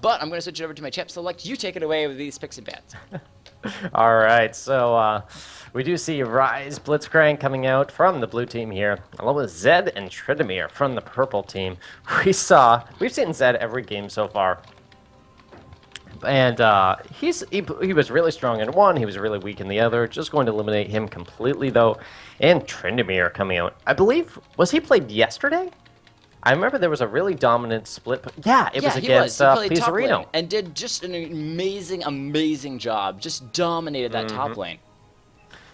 but I'm going to switch it over to my champ select. You take it away with these picks and bans. All right, so we do see Rise Blitzcrank coming out from the blue team here, along with Zed and Tryndamere from the purple team. We've seen Zed every game so far, and he was really strong in one, he was really weak in the other. Just going to eliminate him completely though. And Tryndamere coming out, I believe, was he played yesterday? I remember there was a really dominant split. Yeah, it was against Pizzarino. And did just an amazing job. Just dominated that top lane.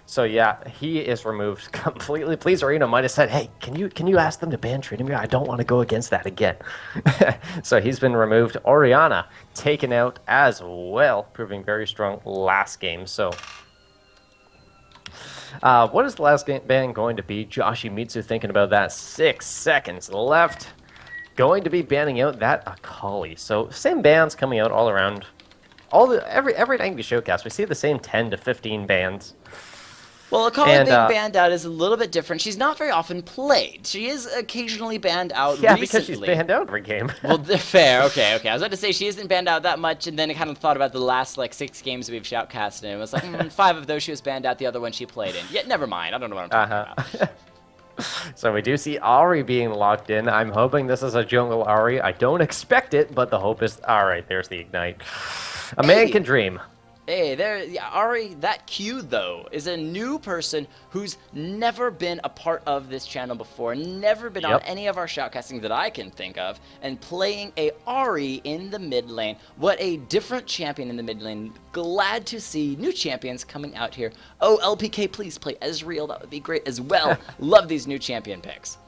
So yeah, he is removed completely. Pizzarino might have said, "Hey, can you ask them to ban Tryndamere? I don't want to go against that again." So he's been removed. Orianna taken out as well, proving very strong last game. So. What is the last ban going to be? Yoshimitsu thinking about that. 6 seconds left. Going to be banning out that Akali. So same bans coming out all around. Every night we showcast, we see the same 10 to 15 bans. Well, Akali being banned out is a little bit different. She's not very often played. She is occasionally banned out recently. Because she's banned out every game. Well, fair. Okay. I was about to say she isn't banned out that much, and then I kind of thought about the last, 6 games we've shoutcasted, and it was like, 5 of those she was banned out, the other one she played in. Yeah, never mind. I don't know what I'm talking about. So we do see Ahri being locked in. I'm hoping this is a jungle Ahri. I don't expect it, but the hope is... All right, there's the Ignite. A man can dream. Hey, Ahri, that Q, though, is a new person who's never been a part of this channel before, never been on any of our shoutcasting that I can think of, and playing a Ahri in the mid lane. What a different champion in the mid lane. Glad to see new champions coming out here. Oh, LPK, please play Ezreal. That would be great as well. Love these new champion picks.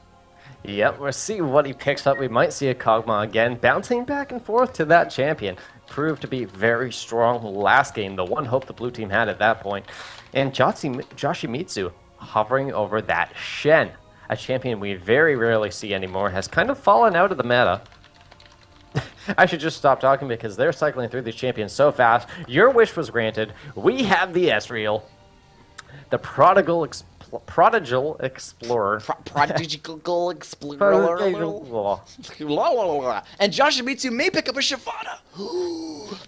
Yep, we'll see what he picks up. We might see a Kog'Maw again, bouncing back and forth to that champion. Proved to be very strong last game, the one hope the blue team had at that point. And Yoshimitsu hovering over that Shen, a champion we very rarely see anymore, has kind of fallen out of the meta. I should just stop talking because they're cycling through these champions so fast. Your wish was granted. We have the Ezreal, the Prodigal Explorer. Prodigal Explorer. And Yoshimitsu may pick up a Shyvana.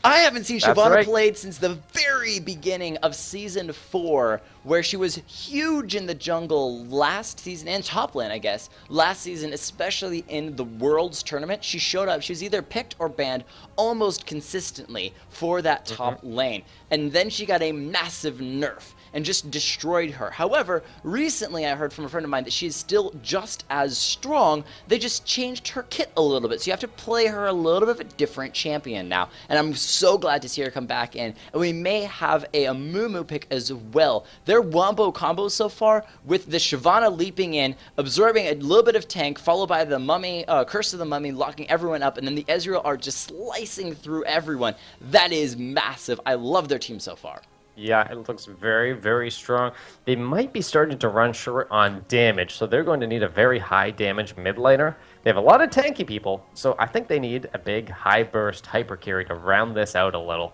I haven't seen Shyvana played since the very beginning of Season 4, where she was huge in the jungle last season, and top lane, I guess. Last season, especially in the Worlds tournament, she showed up. She was either picked or banned almost consistently for that top lane. And then she got a massive nerf and just destroyed her. However, recently I heard from a friend of mine that she is still just as strong. They just changed her kit a little bit, so you have to play her a little bit of a different champion now. And I'm so glad to see her come back in. And we may have a Amumu pick as well. Their wombo combos so far, with the Shyvana leaping in, absorbing a little bit of tank, followed by the Mummy, Curse of the Mummy, locking everyone up, and then the Ezreal are just slicing through everyone. That is massive. I love their team so far. Yeah, it looks very, very strong. They might be starting to run short on damage, so they're going to need a very high damage mid laner. They have a lot of tanky people, so I think they need a big high burst hyper carry to round this out a little.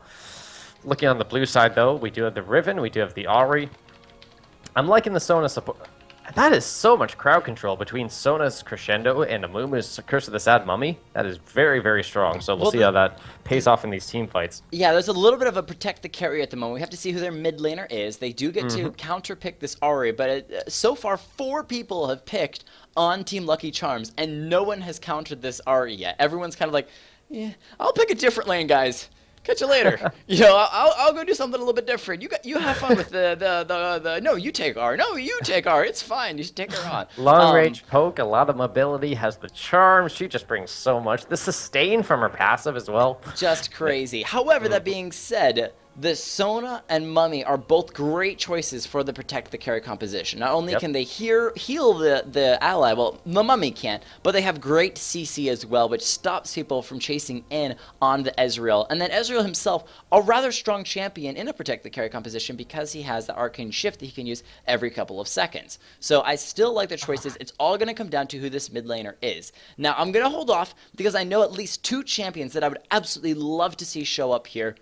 Looking on the blue side, though, we do have the Riven, we do have the Ahri. I'm liking the Sona support. That is so much crowd control between Sona's Crescendo and Amumu's Curse of the Sad Mummy. That is very, very strong. So we'll see how that pays off in these team fights. Yeah, there's a little bit of a protect the carry at the moment. We have to see who their mid laner is. They do get to counter pick this Ahri, but so far 4 people have picked on Team Lucky Charms, and no one has countered this Ahri yet. Everyone's kind of like, yeah, I'll pick a different lane, guys. Catch you later. I'll go do something a little bit different. You have fun with the no, you take R. No, you take R. It's fine. You should take her on. Long range poke, a lot of mobility, has the charm. She just brings so much. The sustain from her passive as well. Just crazy. However, that being said, the Sona and Mummy are both great choices for the Protect the Carry composition. Not only can they heal the ally, well, the Mummy can't, but they have great CC as well, which stops people from chasing in on the Ezreal. And then Ezreal himself, a rather strong champion in a Protect the Carry composition because he has the Arcane Shift that he can use every couple of seconds. So I still like their choices. It's all going to come down to who this mid laner is. Now, I'm going to hold off because I know at least 2 champions that I would absolutely love to see show up here.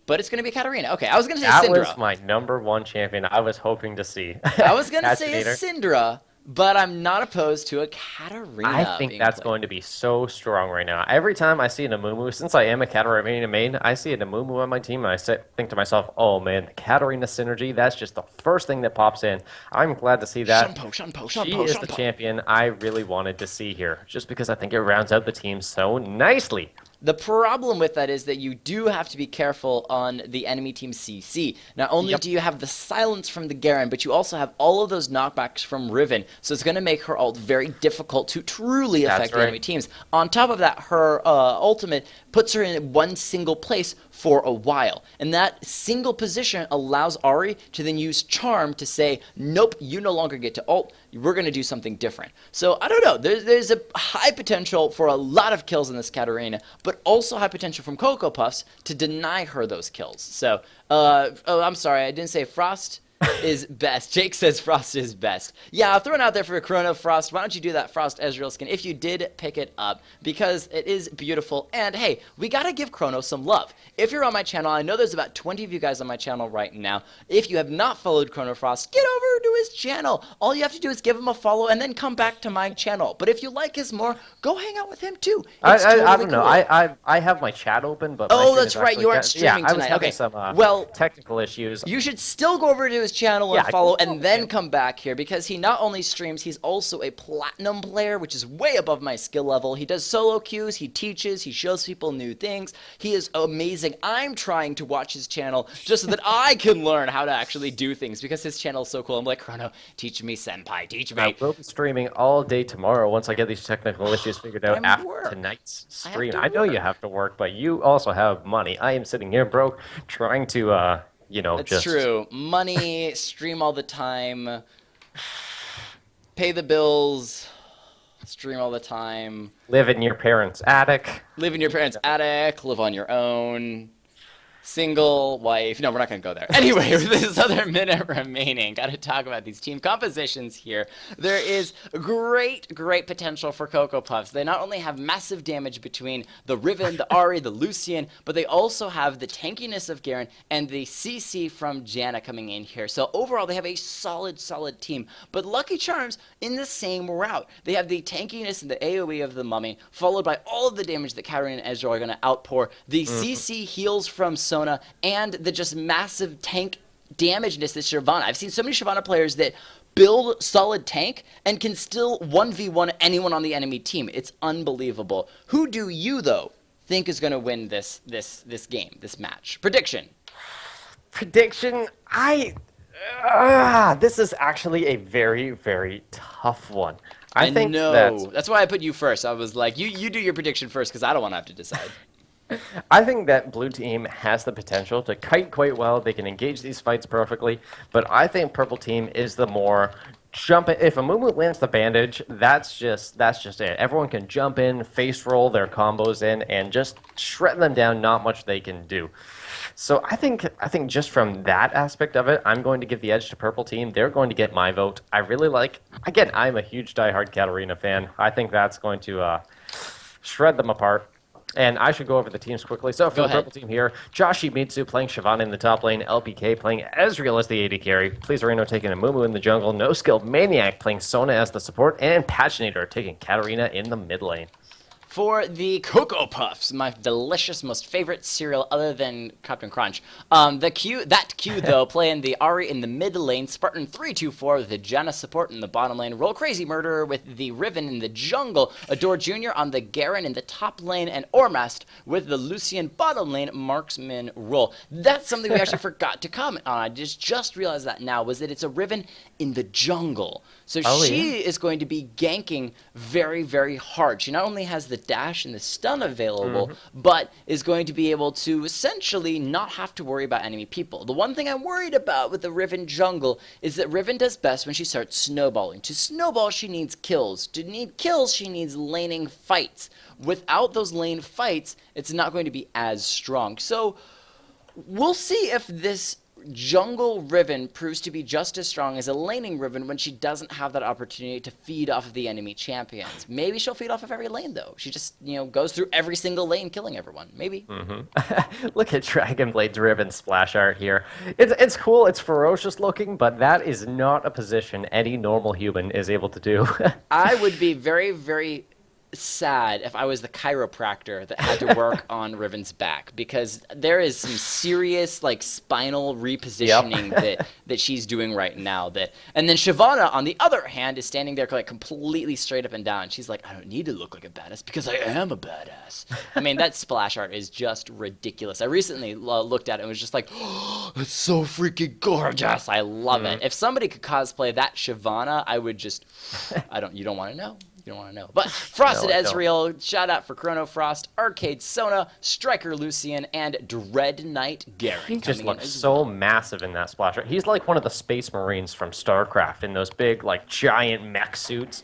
But it's going to be Katarina. Okay, I was going to say Syndra. That was my #1 champion I was hoping to see. I was going to say a Syndra, but I'm not opposed to a Katarina. I think that's going to be so strong right now. Every time I see an Amumu, since I am a Katarina main, I see an Amumu on my team, and think to myself, oh man, the Katarina synergy, that's just the first thing that pops in. I'm glad to see that. She is the champion I really wanted to see here, just because I think it rounds out the team so nicely. The problem with that is that you do have to be careful on the enemy team CC. Not only do you have the silence from the Garen, but you also have all of those knockbacks from Riven, so it's going to make her ult very difficult to truly affect the enemy teams. On top of that, her ultimate puts her in one single place for a while, and that single position allows Ahri to then use Charm to say, nope, you no longer get to ult, we're going to do something different. So, I don't know, there's a high potential for a lot of kills in this Katarina, but also high potential from Cocoa Puffs to deny her those kills. So, oh, I'm sorry, I didn't say Frost is best. Jake says Frost is best. Yeah, I'll throw it out there for a Chrono Frost. Why don't you do that Frost Ezreal skin if you did pick it up, because it is beautiful. And hey, we gotta give Chrono some love. If you're on my channel, I know there's about 20 of you guys on my channel right now. If you have not followed Chrono Frost, get over to his channel. All you have to do is give him a follow and then come back to my channel. But if you like his more, go hang out with him too. I don't know. I have my chat open, but oh, that's right. You aren't streaming tonight. I was having some technical issues. You should still go over to his channel and follow, and then come back here, because he not only streams, he's also a platinum player, which is way above my skill level. He does solo queues, he teaches, he shows people new things. He is amazing. I'm trying to watch his channel just so that I can learn how to actually do things, because his channel is so cool. I'm like, Chrono, teach me, senpai, teach me. I will be streaming all day tomorrow once I get these technical issues figured out after tonight's stream. I know you have to work, but you also have money. I am sitting here broke, trying to it's true. Money, stream all the time, pay the bills, stream all the time. Live in your parents' attic. Live in your parents' attic, live on your own. Single wife. No, we're not going to go there. Anyway, with this other minute remaining, got to talk about these team compositions here. There is great potential for Cocoa Puffs. They not only have massive damage between the Riven, the Ahri, the Lucian, but they also have the tankiness of Garen and the CC from Janna coming in here. So overall, they have a solid team. But Lucky Charms in the same route. They have the tankiness and the AoE of the Mummy, followed by all of the damage that Katarina and Ezreal are going to outpour. The CC heals from Sona, and the just massive tank damageness that Shyvana. I've seen so many Shyvana players that build solid tank and can still 1v1 anyone on the enemy team. It's unbelievable. Who do you, though, think is going to win this game, this match? Prediction. This is actually a very tough one. I think that's why I put you first. I was like, you do your prediction first, because I don't want to have to decide. I think that blue team has the potential to kite quite well. They can engage these fights perfectly, but I think purple team is the more jump in. If Amumu lands the bandage, that's just it. Everyone can jump in, face roll their combos in, and just shred them down. Not much they can do. So I think just from that aspect of it, I'm going to give the edge to purple team. They're going to get my vote. I really like. Again, I'm a huge diehard Katarina fan. I think that's going to shred them apart. And I should go over the teams quickly. So for the purple team here, Joshi Mitsu playing Shyvana in the top lane, LPK playing Ezreal as the AD carry, Pleaserino taking Amumu in the jungle, No Skill Maniac playing Sona as the support, and Paginator taking Katarina in the mid lane. For the Cocoa Puffs, my delicious, most favorite cereal other than Captain Crunch. That Q, though, playing the Ahri in the mid lane, Spartan 324 with the Janna support in the bottom lane, Roll Crazy Murderer with the Riven in the jungle, Adore Jr. on the Garen in the top lane, and Ormast with the Lucian bottom lane marksman role. That's something we actually forgot to comment on. I just realized that now, was that it's a Riven in the jungle. So she is going to be ganking very hard. She not only has the dash and the stun available, but is going to be able to essentially not have to worry about enemy people. The one thing I'm worried about with the Riven jungle is that Riven does best when she starts snowballing. To snowball, she needs kills. To need kills, she needs laning fights. Without those lane fights, it's not going to be as strong. So we'll see if this jungle Riven proves to be just as strong as a laning Riven when she doesn't have that opportunity to feed off of the enemy champions. Maybe she'll feed off of every lane, though. She just, goes through every single lane, killing everyone. Maybe. Look at Dragonblade's Riven splash art here. It's cool, it's ferocious looking, but that is not a position any normal human is able to do. I would be very, very sad if I was the chiropractor that had to work on Riven's back, because there is some serious like spinal repositioning that she's doing right now. And then Shyvana, on the other hand, is standing there like completely straight up and down. She's like, I don't need to look like a badass because I am a badass. I mean, that splash art is just ridiculous. I recently looked at it and was just like, oh, it's so freaking gorgeous. I love it. If somebody could cosplay that Shyvana, I would just, you don't want to know. You don't want to know. But Frosted Ezreal, shout out for Chrono Frost, Arcade Sona, Striker Lucian, and Dread Knight Garen. He just looks so massive in that splash. He's like one of the Space Marines from StarCraft in those big, like, giant mech suits.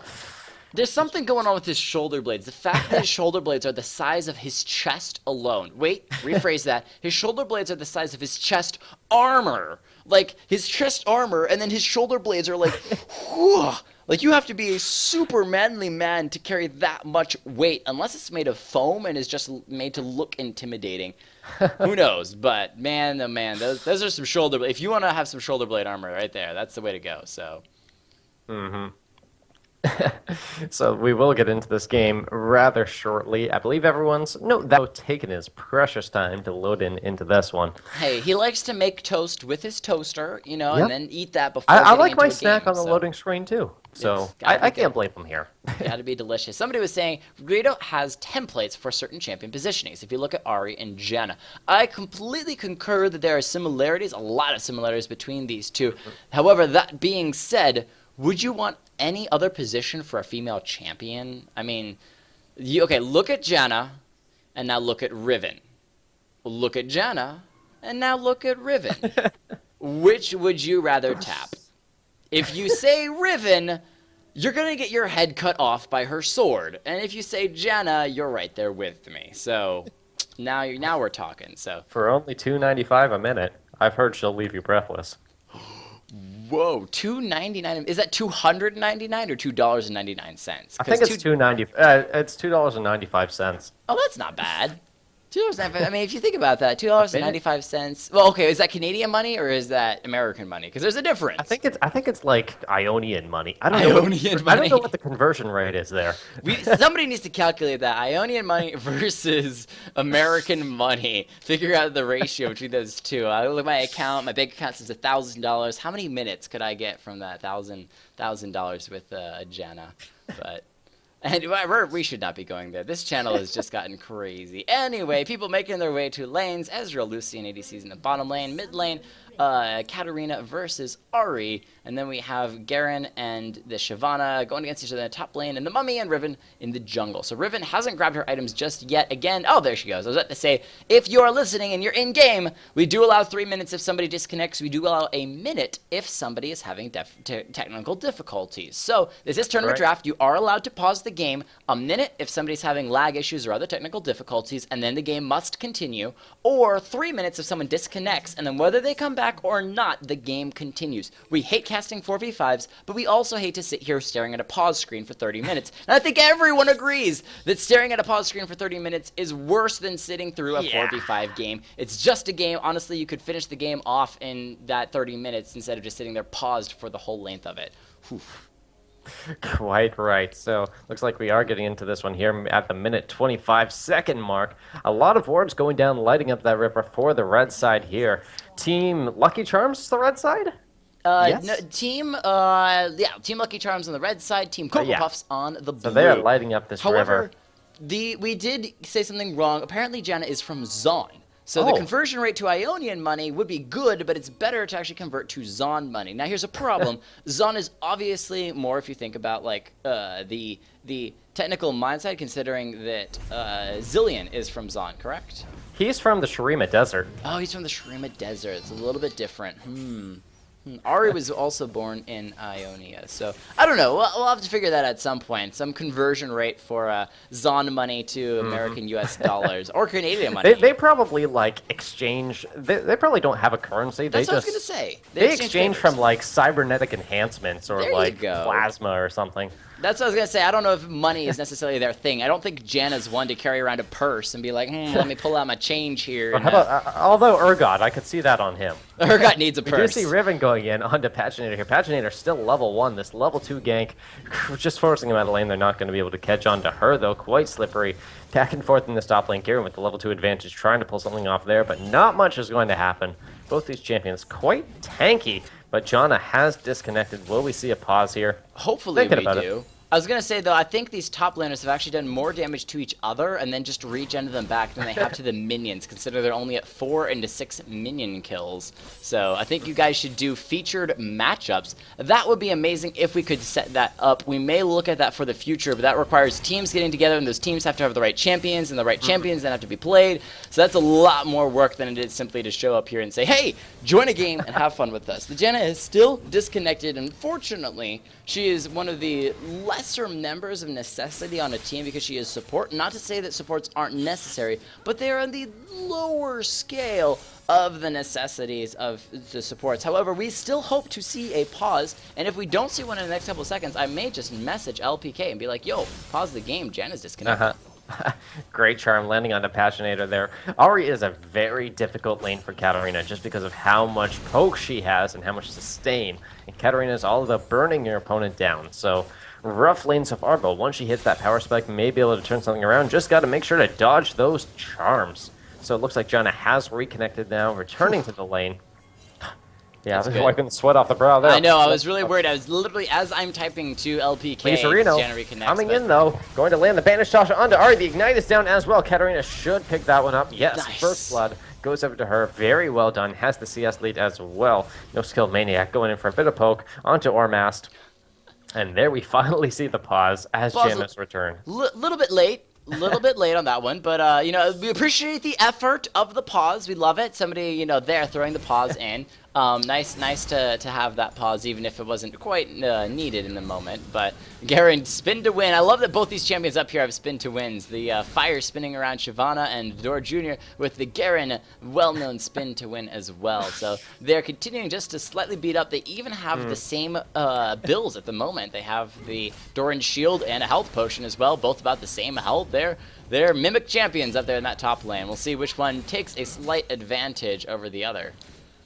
There's something going on with his shoulder blades. The fact that his shoulder blades are the size of his chest alone. Wait, rephrase that. His shoulder blades are the size of his chest armor. Like, his chest armor, and then his shoulder blades are like, whew. Like, you have to be a super manly man to carry that much weight, unless it's made of foam and is just made to look intimidating. Who knows? But, man, oh man, those are some shoulder blades. If you want to have some shoulder blade armor right there, that's the way to go, so. So we will get into this game rather shortly. I believe everyone's taking his precious time to load into this one. Hey, he likes to make toast with his toaster, and then eat that before I getting like into my a snack game, on the loading screen too. So I can't blame him here. Gotta be delicious. Somebody was saying Greedo has templates for certain champion positionings. If you look at Ahri and Janna, I completely concur that there are similarities, a lot of similarities between these two. However, that being said, would you want any other position for a female champion? I mean, look at Janna, and now look at Riven. Look at Janna, and now look at Riven. Which would you rather tap? If you say Riven, you're going to get your head cut off by her sword. And if you say Janna, you're right there with me. So now we're talking. So for only $2.95 a minute, I've heard she'll leave you breathless. Whoa, $2.99. Is that $299 or $2.99? I think it's $2.90. It's $2.95. Oh, that's not bad. $2.95. I mean, if you think about that, $2.95. Well, okay, is that Canadian money or is that American money? Because there's a difference. I think it's like Ionian money. I don't know what the conversion rate is there. Somebody needs to calculate that Ionian money versus American money. Figure out the ratio between those two. I look at my account. My bank account says $1,000. How many minutes could I get from that $1,000 with Janna? But. And we should not be going there. This channel has just gotten crazy. Anyway, people making their way to lanes. Ezreal, Lucian, ADCs in the bottom lane. Mid lane, Katarina versus Ahri. And then we have Garen and the Shyvana going against each other in the top lane. And the Mummy and Riven in the jungle. So Riven hasn't grabbed her items just yet. Again, oh, there she goes. I was about to say, if you're listening and you're in-game, we do allow 3 minutes if somebody disconnects. We do allow a minute if somebody is having technical difficulties. So this is Tournament Draft. You are allowed to pause the game a minute if somebody's having lag issues or other technical difficulties, and then the game must continue, or 3 minutes if someone disconnects, and then whether they come back or not, the game continues. We hate casting 4v5s, but we also hate to sit here staring at a pause screen for 30 minutes. And I think everyone agrees that staring at a pause screen for 30 minutes is worse than sitting through a 4v5 game. It's just a game. Honestly, you could finish the game off in that 30 minutes instead of just sitting there paused for the whole length of it. Whew. Quite right. So looks like we are getting into this one here at the minute 25-second mark. A lot of wards going down, lighting up that Ripper for the red side here. Team Lucky Charms is the red side? Yes? No, Team Lucky Charms on the red side, Team Cocoa Puffs on the blue. So they are lighting up this river. We did say something wrong. Apparently, Janna is from Zaun. So the conversion rate to Ionian money would be good, but it's better to actually convert to Zaun money. Now, here's a problem. Zaun is obviously more, if you think about like the technical mindset, considering that Zillion is from Zaun, correct? He's from the Shurima Desert. Oh, he's from the Shurima Desert. It's a little bit different. Ari was also born in Ionia, so I don't know. We'll have to figure that at some point. Some conversion rate for Zon money to American U.S. dollars or Canadian money. They probably like exchange. They probably don't have a currency. That's they what just, I was gonna say. They exchange from like cybernetic enhancements or there like plasma or something. That's what I was gonna say. I don't know if money is necessarily their thing. I don't think Janna's one to carry around a purse and be like, let me pull out my change here. And, although Urgot, I could see that on him. Urgot needs a purse. We do see Riven going in onto Paginator here. Paginator still level 1. This level 2 gank, just forcing him out of lane. They're not going to be able to catch on to her, though. Quite slippery. Back and forth in this top lane. Garen with the level 2 advantage, trying to pull something off there, but not much is going to happen. Both these champions quite tanky, but Janna has disconnected. Will we see a pause here? Hopefully we do. I was going to say, though, I think these top laners have actually done more damage to each other and then just regenerated them back than they have to the minions, considering they're only at 4 into 6 minion kills. So I think you guys should do featured matchups. That would be amazing if we could set that up. We may look at that for the future, but that requires teams getting together, and those teams have to have the right champions, and the right champions then have to be played. So that's a lot more work than it is simply to show up here and say, hey, join a game and have fun with us. The Janna is still disconnected, and fortunately, she is one of the lesser members of necessity on a team because she is support. Not to say that supports aren't necessary, but they are on the lower scale of the necessities of the supports. However, we still hope to see a pause, and if we don't see one in the next couple of seconds, I may just message LPK and be like, yo, pause the game, Janna's disconnected. Great charm landing on the Paginator there. Ahri is a very difficult lane for Katarina just because of how much poke she has and how much sustain. And Katarina is all about burning your opponent down. So rough lane so far, but once she hits that power spike, may be able to turn something around. Just got to make sure to dodge those charms. So it looks like Janna has reconnected now, returning to the lane. Yeah, wiping the sweat off the brow there. I know, I was really worried. I was literally, as I'm typing to LPK, Janna reconnects. Coming in, though. Going to land the Banish Toss onto Ahri. The Ignite is down as well. Katarina should pick that one up. Yes, nice. First blood goes over to her. Very well done. Has the CS lead as well. No skill Maniac going in for a bit of poke onto Ormast. And there we finally see the pause as Janna's return. Little bit late. A little bit late on that one, but you know, we appreciate the effort of the pause. We love it. Somebody, you know, there throwing the pause in. Nice to have that pause, even if it wasn't quite needed in the moment. But Garen, spin to win. I love that both these champions up here have spin to wins. The Fire spinning around Shyvana and Dor Jr. with the Garen well-known spin to win as well. So they're continuing just to slightly beat up. They even have the same builds at the moment. They have the Doran shield and a health potion as well, both about the same health. They're Mimic champions up there in that top lane. We'll see which one takes a slight advantage over the other.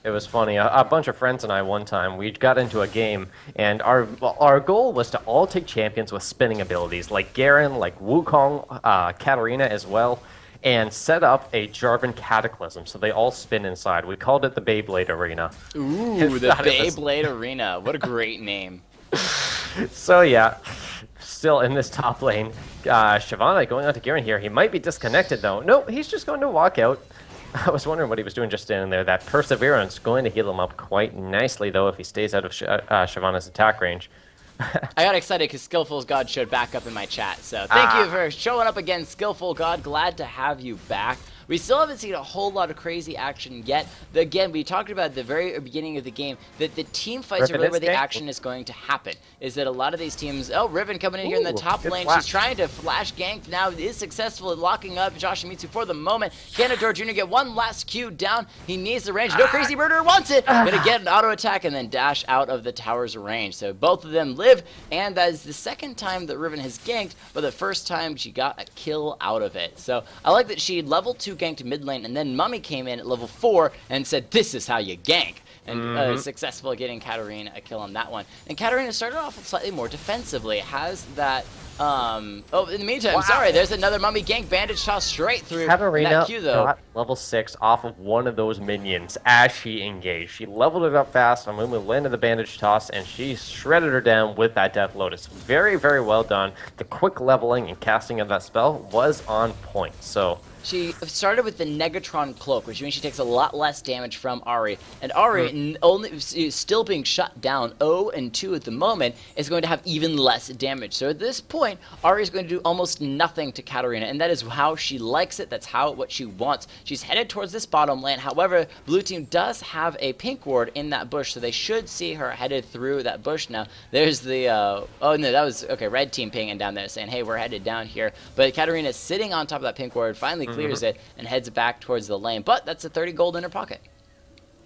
It was funny. A bunch of friends and I one time, we got into a game, and our goal was to all take champions with spinning abilities, like Garen, like Wukong, Katarina as well, and set up a Jarvan Cataclysm, so they all spin inside. We called it the Beyblade Arena. Ooh, the Beyblade Arena. What a great name. So yeah, still in this top lane, Shyvana going on to Garen here. He might be disconnected though. No, he's just going to walk out. I was wondering what he was doing just standing there. That Perseverance going to heal him up quite nicely, though, if he stays out of Shyvana's attack range. I got excited because Skillful God showed back up in my chat. So thank you for showing up again, Skillful God. Glad to have you back. We still haven't seen a whole lot of crazy action yet. Again, we talked about at the very beginning of the game that the team fights are really where the action is going to happen. Is that a lot of these teams... Oh, Riven coming in here in the top lane. She's trying to flash gank now. Is successful at locking up Yoshimitsu for the moment. Can Dor Jr. get one last Q down? He needs the range. No Crazy Murderer wants it. Gonna get an auto attack and then dash out of the tower's range. So both of them live, and that is the second time that Riven has ganked, but the first time she got a kill out of it. So I like that she level 2 ganked mid lane, and then Mummy came in at level 4 and said, this is how you gank. And successful at getting Katarina a kill on that one. And Katarina started off slightly more defensively. Has that... oh, in the meantime, sorry, there's another Mummy gank. Bandage toss straight through Katarina that Q, though. Got level 6 off of one of those minions as she engaged. She leveled it up fast. Amumu landed the bandage toss, and she shredded her down with that Death Lotus. Very, very well done. The quick leveling and casting of that spell was on point. So... She started with the Negatron Cloak, which means she takes a lot less damage from Ahri. And Ahri, only still being shut down 0 and 2 at the moment, is going to have even less damage. So at this point, point, Ari is going to do almost nothing to Katarina, and that is how she likes it. That's what she wants. She's headed towards this bottom lane. However, blue team does have a pink ward in that bush, so they should see her headed through that bush now. There's the, oh no, that was, okay, red team pinging down there saying, hey, we're headed down here. But Katarina is sitting on top of that pink ward, finally clears it, and heads back towards the lane. But that's a 30 gold in her pocket.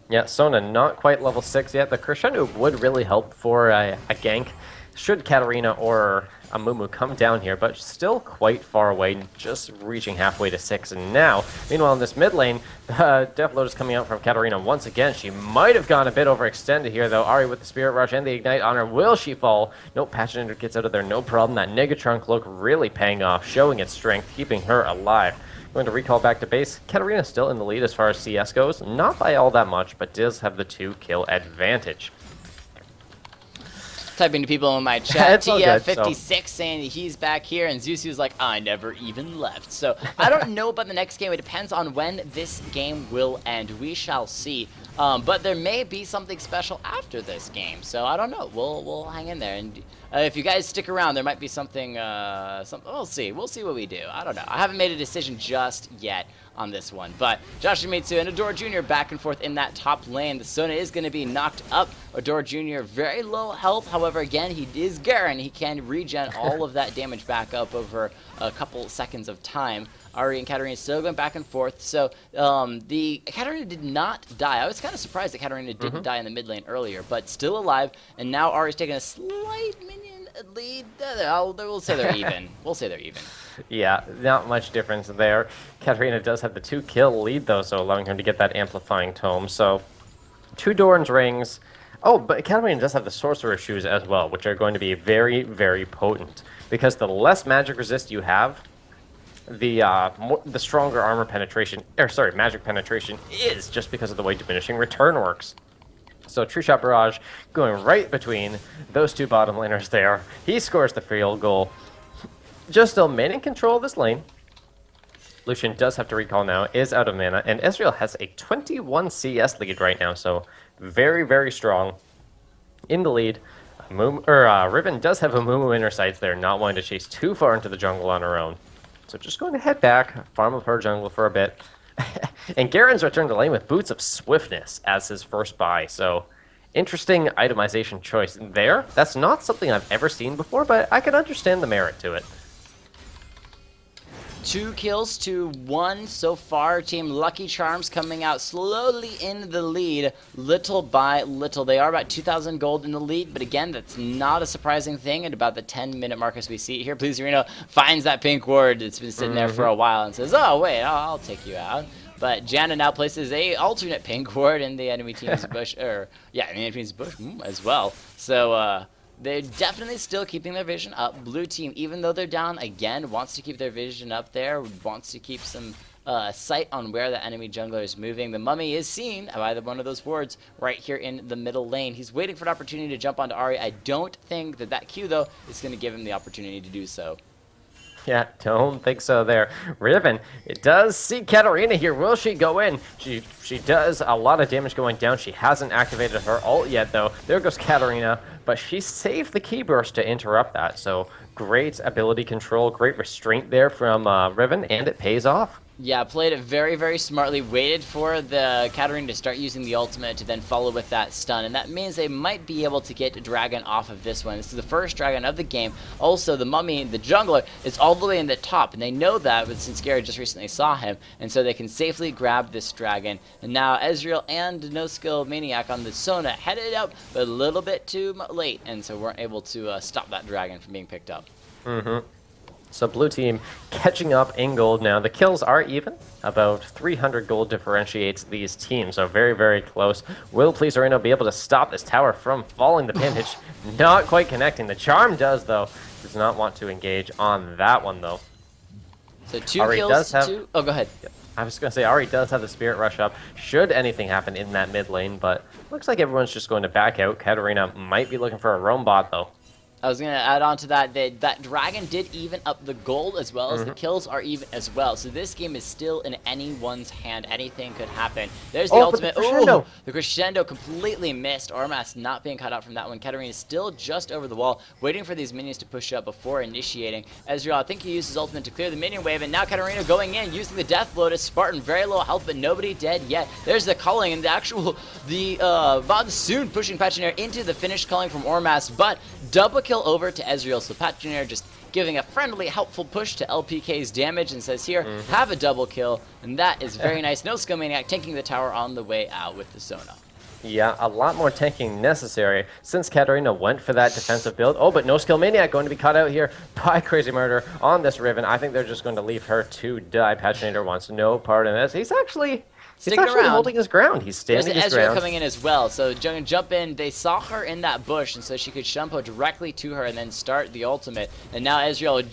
Yeah, Sona not quite level 6 yet. The crescendo would really help for a gank should Katarina or Amumu come down here, but still quite far away, just reaching halfway to 6. And now, meanwhile, in this mid lane, Death Lotus coming out from Katarina once again. She might have gone a bit overextended here, though. Ari with the Spirit Rush and the Ignite on her. Will she fall? Nope, Passionator gets out of there, no problem. That Negatron Cloak really paying off, showing its strength, keeping her alive. Going to recall back to base. Katarina still in the lead as far as CS goes. Not by all that much, but does have the 2-kill advantage. Typing to people in my chat, TF56 saying he's back here, and Zusu's like, I never even left. So I don't know about the next game. It depends on when this game will end. We shall see. But there may be something special after this game. So I don't know. We'll hang in there. And if you guys stick around, there might be something. We'll see. We'll see what we do. I don't know. I haven't made a decision just yet on this one. But Josh Mitsu and Adora Jr. back and forth in that top lane. The Sona is going to be knocked up. Adora Jr. very low health. However, again, he is Garen. He can regen all of that damage back up over a couple seconds of time. Ari and Katarina still going back and forth. So the Katarina did not die. I was kind of surprised that Katarina didn't die in the mid lane earlier, but still alive. And now Ari's taking a slight minion lead. We'll say they're even. We'll say they're even. Yeah, not much difference there. Katarina does have the 2-kill lead, though, so allowing her to get that amplifying tome. So 2 Doran's rings. Oh, but Katarina does have the Sorcerer Shoes as well, which are going to be very, very potent. Because the less magic resist you have, the stronger armor penetration, magic penetration is, just because of the way diminishing return works. So True Shot Barrage going right between those 2 bottom laners there. He scores the field goal. Just still maintaining control of this lane. Lucian does have to recall now, is out of mana, and Ezreal has a 21 CS lead right now, so very, very strong. In the lead, Riven does have a Amumu in her sights there, not wanting to chase too far into the jungle on her own. So just going to head back, farm up her jungle for a bit. And Garen's returned to lane with Boots of Swiftness as his first buy, so interesting itemization choice there. That's not something I've ever seen before, but I can understand the merit to it. 2 kills to 1 so far. Team Lucky Charms coming out slowly in the lead, little by little. They are about 2,000 gold in the lead, but again, that's not a surprising thing at about the 10-minute mark as we see it here. Pleaserino finds that pink ward that's been sitting there for a while and says, oh, wait, I'll take you out. But Janna now places a alternate pink ward in the enemy team's bush, in the enemy team's bush as well. So, they're definitely still keeping their vision up. Blue team, even though they're down again, wants to keep their vision up there, wants to keep some sight on where the enemy jungler is moving. The Mummy is seen by one of those wards right here in the middle lane. He's waiting for an opportunity to jump onto Ahri. I don't think that Q, though, is going to give him the opportunity to do so. Yeah, don't think so there. Riven, it does see Katarina here. Will she go in? She does a lot of damage going down. She hasn't activated her ult yet, though. There goes Katarina, but she saved the key burst to interrupt that. So great ability control, great restraint there from Riven, and it pays off. Yeah, played it very, very smartly, waited for the Katarina to start using the ultimate to then follow with that stun, and that means they might be able to get Dragon off of this one. This is the first Dragon of the game. Also, the Mummy, the jungler, is all the way in the top, and they know that since Garrett just recently saw him, and so they can safely grab this Dragon. And now Ezreal and No Skill Maniac on the Sona headed up, but a little bit too late, and so weren't able to stop that Dragon from being picked up. So blue team catching up in gold now. The kills are even. About 300 gold differentiates these teams, so very, very close. Will Pleaserino be able to stop this tower from falling? The Bandage not quite connecting. The Charm does, though. Does not want to engage on that one, though. So 2 kills to 2. Oh, go ahead. Yep. I was going to say, Ahri does have the Spirit Rush up, should anything happen in that mid lane, but looks like everyone's just going to back out. Katarina might be looking for a roam bot, though. I was going to add on to that, that dragon did even up the gold as well as the kills are even as well. So this game is still in anyone's hand. Anything could happen. There's the ultimate. Ooh, the crescendo completely missed. Ormas not being cut out from that one. Katarina is still just over the wall, waiting for these minions to push up before initiating. Ezreal, I think he used his ultimate to clear the minion wave, and now Katarina going in, using the death blow to Spartan. Very low health, but nobody dead yet. There's the culling, and the Monsoon pushing Pachinair into the finish culling from Ormas, but double kill over to Ezreal, so Pachinair just giving a friendly, helpful push to LPK's damage and says here, have a double kill, and that is very nice. No Skill Maniac taking the tower on the way out with the Sona. Yeah, a lot more tanking necessary since Katarina went for that defensive build. Oh, but no Skill Maniac going to be caught out here by Crazy Murder on this Riven. I think they're just going to leave her to die. Pachinator wants no part in this. He's actually holding his ground. He's standing his ground. There's Ezreal coming in as well, so jump in. They saw her in that bush, and so she could shumpo directly to her and then start the ultimate. And now Ezreal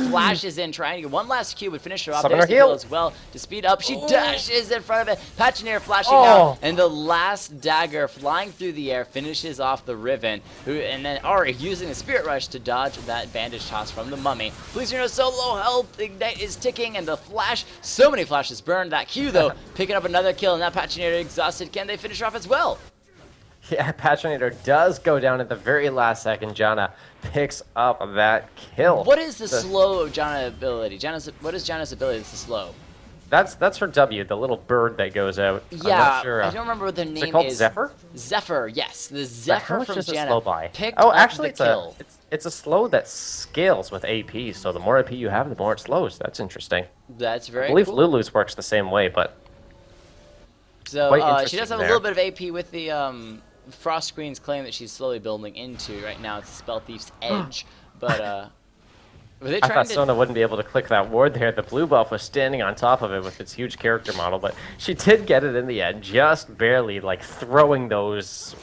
flashes in, trying to get one last Q, but finish her off. There's the heal as well to speed up. She dashes in front of it. Pachinair flashing out, and the last dagger flying through the air finishes off the Riven, and then Ari using the Spirit Rush to dodge that bandage toss from the Mummy. Please, so low health. Ignite is ticking, and the flash, so many flashes burned. That Q, though, picking up another kill, and that Pachinator exhausted. Can they finish off as well? Yeah, Pachinator does go down at the very last second. Janna picks up that kill. What is the slow Janna ability? What is Janna's ability that's the slow? That's her W, the little bird that goes out. Yeah, I'm not sure, I don't remember what the name is. Is it called Zephyr? Zephyr, yes. The Zephyr from Janna. Slow buy? Actually, it's a slow that scales with AP, so the more AP you have, the more it slows. That's interesting. That's very cool. I believe Lulu's works the same way, but... So she does have a little bit of AP with the Frost Queen's claim that she's slowly building into right now. It's a Spell Thief's Edge, but I thought Sona wouldn't be able to click that ward there. The blue buff was standing on top of it with its huge character model, but she did get it in the end, just barely, like throwing those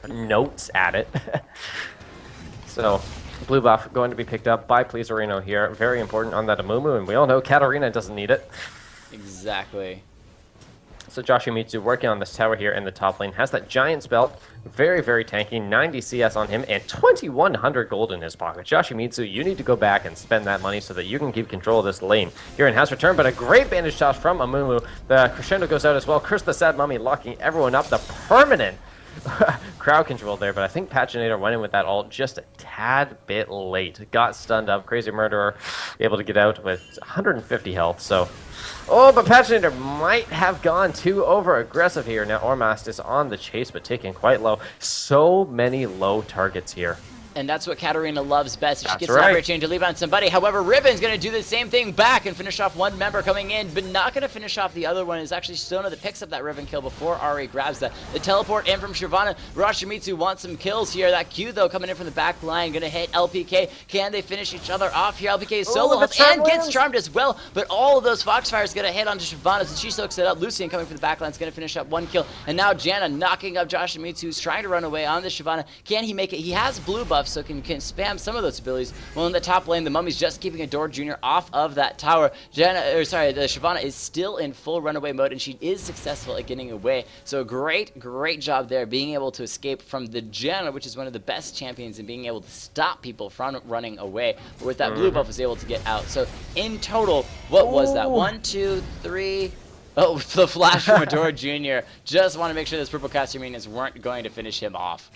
notes at it. So, blue buff going to be picked up by Pleaserino here. Very important on that Amumu, and we all know Katarina doesn't need it. Exactly. So Yoshimitsu working on this tower here in the top lane. Has that giant spell. Very, very tanky. 90 CS on him and 2,100 gold in his pocket. Yoshimitsu, you need to go back and spend that money so that you can keep control of this lane. Garen has returned, but a great bandage toss from Amumu. The crescendo goes out as well. Curse the Sad Mummy locking everyone up. The permanent crowd control there, but I think Pachinator went in with that ult just a tad bit late. Got stunned up. Crazy Murderer able to get out with 150 health, so... Oh, but Pachinator might have gone too over-aggressive here. Now Ormast is on the chase, but taken quite low. So many low targets here. And that's what Katarina loves best. She gets the Hyper Chain to leave on somebody. However, Riven's going to do the same thing back and finish off one member coming in, but not going to finish off the other one. It's actually Sona that picks up that Riven kill before Ari grabs that. The teleport in from Shyvana. Rashimitsu wants some kills here. That Q, though, coming in from the back line, going to hit LPK. Can they finish each other off here? LPK is solo health and gets charmed as well, but all of those Foxfires going to hit onto Shyvana, so she soaks it up. Lucian coming from the back line is going to finish up one kill, and now Janna knocking up Yoshimitsu, who's trying to run away on the Shyvana. Can he make it? He has blue buff, so can spam some of those abilities. Well, in the top lane, the Mummy's just keeping Adore Jr. off of that tower. The Shyvana is still in full runaway mode, and she is successful at getting away. So great job there, being able to escape from the Janna, which is one of the best champions, and being able to stop people from running away. But with that blue buff, was able to get out. So in total, what was that? 1, 2, 3... Oh, the flash from Adore Jr. Just want to make sure those purple caster minions weren't going to finish him off.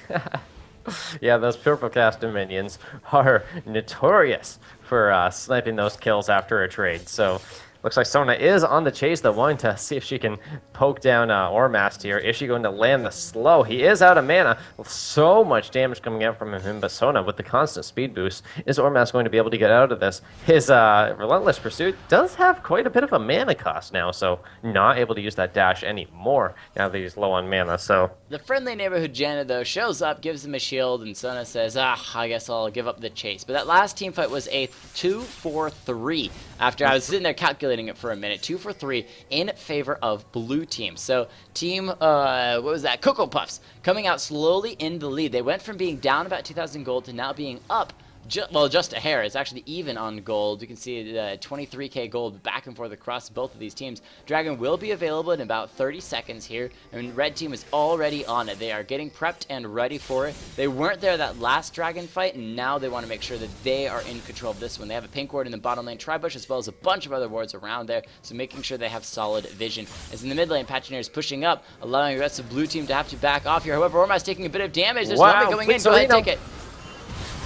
Yeah, those purple caster minions are notorious for sniping those kills after a trade. So looks like Sona is on the chase, though, wanting to see if she can poke down Ormast here. Is she going to land the slow? He is out of mana with so much damage coming out from him, but Sona with the constant speed boost. Is Ormast going to be able to get out of this? His Relentless Pursuit does have quite a bit of a mana cost now, so not able to use that dash anymore now that he's low on mana. So the friendly neighborhood Janna, though, shows up, gives him a shield, and Sona says, I guess I'll give up the chase. But that last team fight was a 2-4-3 after I was sitting there calculating it for a minute. 2 for 3 in favor of blue team. So team, what was that? Cocoa Puffs coming out slowly in the lead. They went from being down about 2,000 gold to now being up just a hair. It's actually even on gold. You can see 23k gold back and forth across both of these teams. Dragon will be available in about 30 seconds here, and red team is already on it. They are getting prepped and ready for it. They weren't there that last dragon fight, and now they want to make sure that they are in control of this one. They have a pink ward in the bottom lane, Tribush, as well as a bunch of other wards around there, so making sure they have solid vision. As in the mid lane, Pachinier is pushing up, allowing the rest of blue team to have to back off here. However, Orma's taking a bit of damage. There's one going in. Go ahead and take it.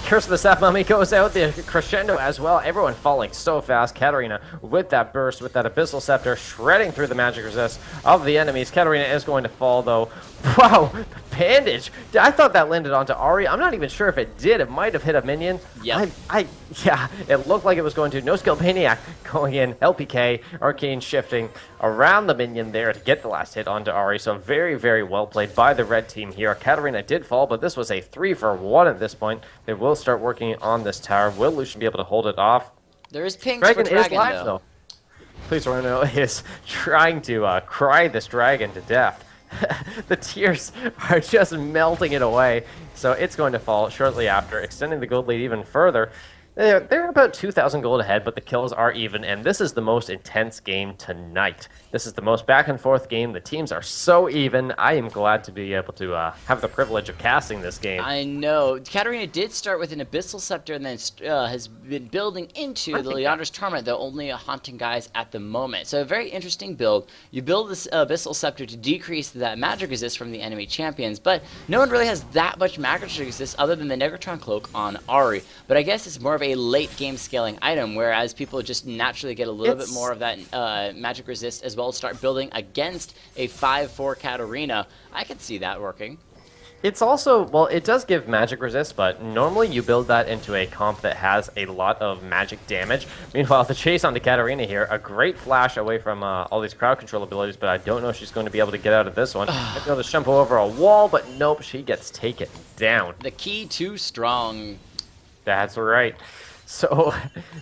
Curse of the Seth Mummy goes out, the crescendo as well. Everyone falling so fast. Katarina with that burst, with that Abyssal Scepter, shredding through the magic resist of the enemies. Katarina is going to fall though. Wow, the bandage. I thought that landed onto Ahri. I'm not even sure if it did. It might have hit a minion. Yeah. Yeah, it looked like it was going to. No skill Maniac going in. LPK, Arcane shifting around the minion there to get the last hit onto Ahri. So very, very well played by the red team here. Katarina did fall, but this was a 3-for-1 at this point. They will start working on this tower. Will Lucian be able to hold it off? There is pings Dragon for Dragon, is live, though. Please, Rhino is trying to cry this dragon to death. The tears are just melting it away. So it's going to fall shortly after, extending the gold lead even further. They're about 2,000 gold ahead, but the kills are even, and this is the most intense game tonight. This is the most back-and-forth game. The teams are so even. I am glad to be able to have the privilege of casting this game. I know. Katarina did start with an Abyssal Scepter and then has been building into the Leandra's Torment, though only haunting guys at the moment. So a very interesting build. You build this Abyssal Scepter to decrease that magic resist from the enemy champions, but no one really has that much magic resist other than the Negatron Cloak on Ahri. But I guess it's more of a late game scaling item, whereas people just naturally get a little bit more of that magic resist as well as start building against a 5-4 Katarina. I could see that working. It's also, well, it does give magic resist, but normally you build that into a comp that has a lot of magic damage. Meanwhile, the chase onto Katarina here, a great flash away from all these crowd control abilities, but I don't know if she's going to be able to get out of this one. Might be able to jump over a wall, but nope, she gets taken down. The key too strong. That's right. So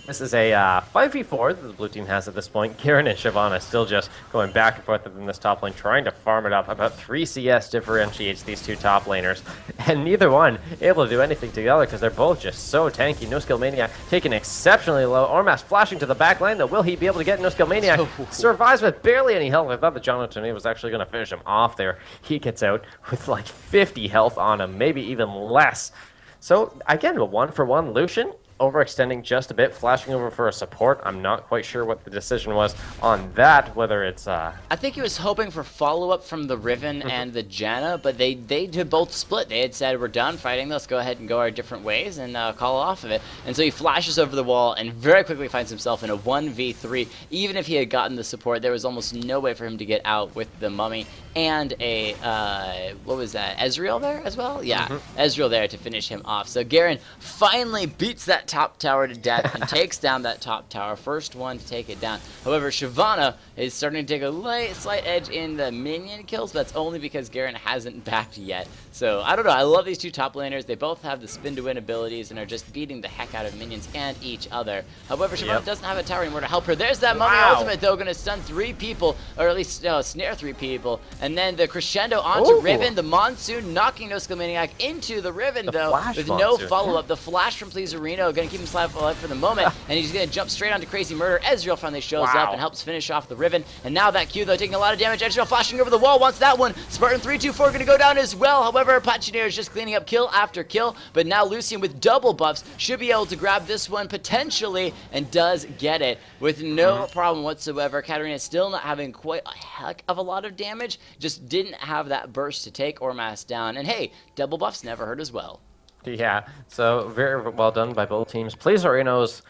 this is a 5v4 that the blue team has at this point. Garen and Shyvana still just going back and forth in this top lane, trying to farm it up. About 3 CS differentiates these two top laners, and neither one able to do anything together because they're both just so tanky. No Skill Maniac taken exceptionally low. Ormas flashing to the back lane, though. Will he be able to get No Skill Maniac? Survives with barely any health. I thought that Jonathan was actually going to finish him off there. He gets out with like 50 health on him, maybe even less. So again, a 1-for-1 Lucian. Overextending just a bit, flashing over for a support. I'm not quite sure what the decision was on that, whether it's... I think he was hoping for follow-up from the Riven and the Janna, but they did both split. They had said, we're done fighting, let's go ahead and go our different ways and call off of it. And so he flashes over the wall and very quickly finds himself in a 1v3. Even if he had gotten the support, there was almost no way for him to get out with the Mummy and a, what was that, Ezreal there as well? Yeah, Ezreal there to finish him off. So Garen finally beats that top tower to death and takes down that top tower. First one to take it down. However, Shyvana is starting to take a slight edge in the minion kills, but that's only because Garen hasn't backed yet. So, I don't know. I love these two top laners. They both have the spin to win abilities and are just beating the heck out of minions and each other. However, Shyvana doesn't have a tower anymore to help her. There's that Mummy ultimate, though, going to stun 3 people, or at least snare 3 people. And then the crescendo onto Riven, the Monsoon knocking No Skill Maniac into the Riven, though, with no follow-up. The flash from Pleaserino going to keep him alive for the moment, and he's going to jump straight onto Crazy Murder. Ezreal finally shows up and helps finish off the Riven. And now that Q, though, taking a lot of damage. Ezreal flashing over the wall, wants that one. Spartan 3-2-4 going to go down as well. However, Pachinier is just cleaning up kill after kill, but now Lucian with double buffs should be able to grab this one potentially, and does get it with no problem whatsoever. Katarina is still not having quite a heck of a lot of damage, just didn't have that burst to take Ormas down. And hey, double buffs never hurt as well. Yeah, so very well done by both teams. Pleaserino's,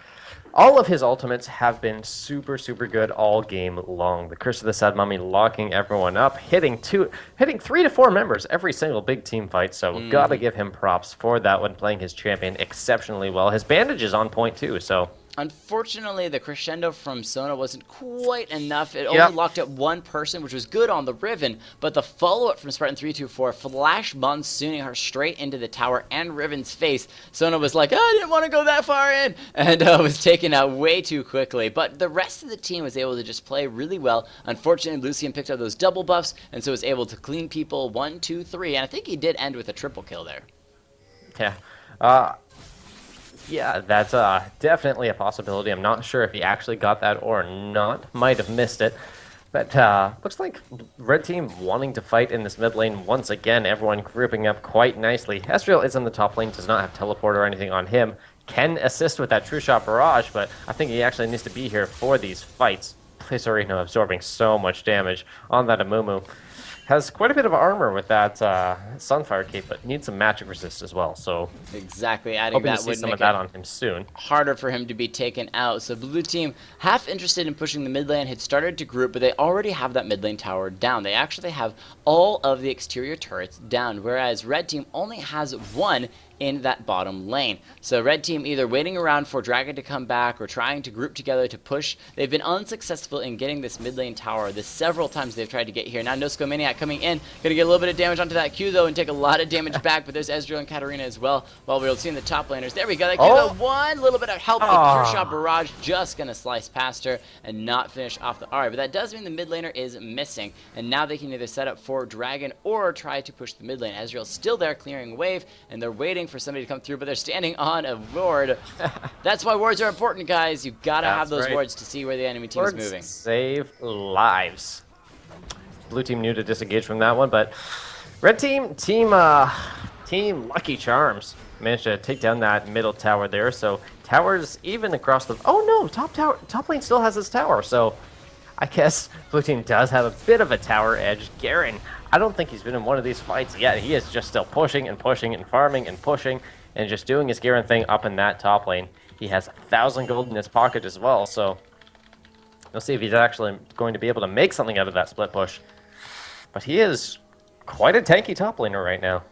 all of his ultimates have been super, super good all game long. The Curse of the Sad Mummy locking everyone up, hitting 3 to 4 members every single big team fight, so gotta give him props for that one, playing his champion exceptionally well. His bandage is on point too, so... Unfortunately, the crescendo from Sona wasn't quite enough. It only locked up 1 person, which was good on the Riven, but the follow-up from Spartan 3-2-4, flash monsooning her straight into the tower and Riven's face. Sona was like, I didn't want to go that far in, and was taken out way too quickly. But the rest of the team was able to just play really well. Unfortunately, Lucian picked up those double buffs, and so was able to clean people 1, 2, 3, and I think he did end with a triple kill there. Yeah. Yeah, that's definitely a possibility. I'm not sure if he actually got that or not. Might have missed it. But looks like red team wanting to fight in this mid lane once again. Everyone grouping up quite nicely. Ezreal is in the top lane, does not have teleport or anything on him. Can assist with that true shot barrage, but I think he actually needs to be here for these fights. Arena absorbing so much damage on that Amumu. Has quite a bit of armor with that Sunfire cape, but needs some magic resist as well. So exactly, adding hoping that to see would some make of that on him soon. harder for him to be taken out. So blue team, half interested in pushing the mid lane, had started to group, but they already have that mid lane tower down. They actually have all of the exterior turrets down, whereas red team only has one in that bottom lane. So red team either waiting around for Dragon to come back or trying to group together to push. They've been unsuccessful in getting this mid lane tower. The several times they've tried to get here. Now No Maniac coming in, gonna get a little bit of damage onto that Q though and take a lot of damage back, but there's Ezreal and Katarina as well. While we'll see in the top laners. There we go. That Q though, one little bit of help. The True Shot Barrage just gonna slice past her and not finish off the R. But that does mean the mid laner is missing. And now they can either set up for Dragon or try to push the mid lane. Ezreal's still there clearing wave, and they're waiting for somebody to come through, but they're standing on a ward. That's why wards are important, guys. You've got to have those wards to see where the enemy team is moving. Save lives. Blue team knew to disengage from that one, but red team, team Lucky Charms managed to take down that middle tower there. So towers even across the... Oh no, top lane still has his tower. So I guess blue team does have a bit of a tower edge. Garen, I don't think he's been in one of these fights yet. He is just still pushing and pushing and farming and pushing and just doing his Garen thing up in that top lane. He has 1,000 gold in his pocket as well, so we'll see if he's actually going to be able to make something out of that split push. But he is quite a tanky top laner right now.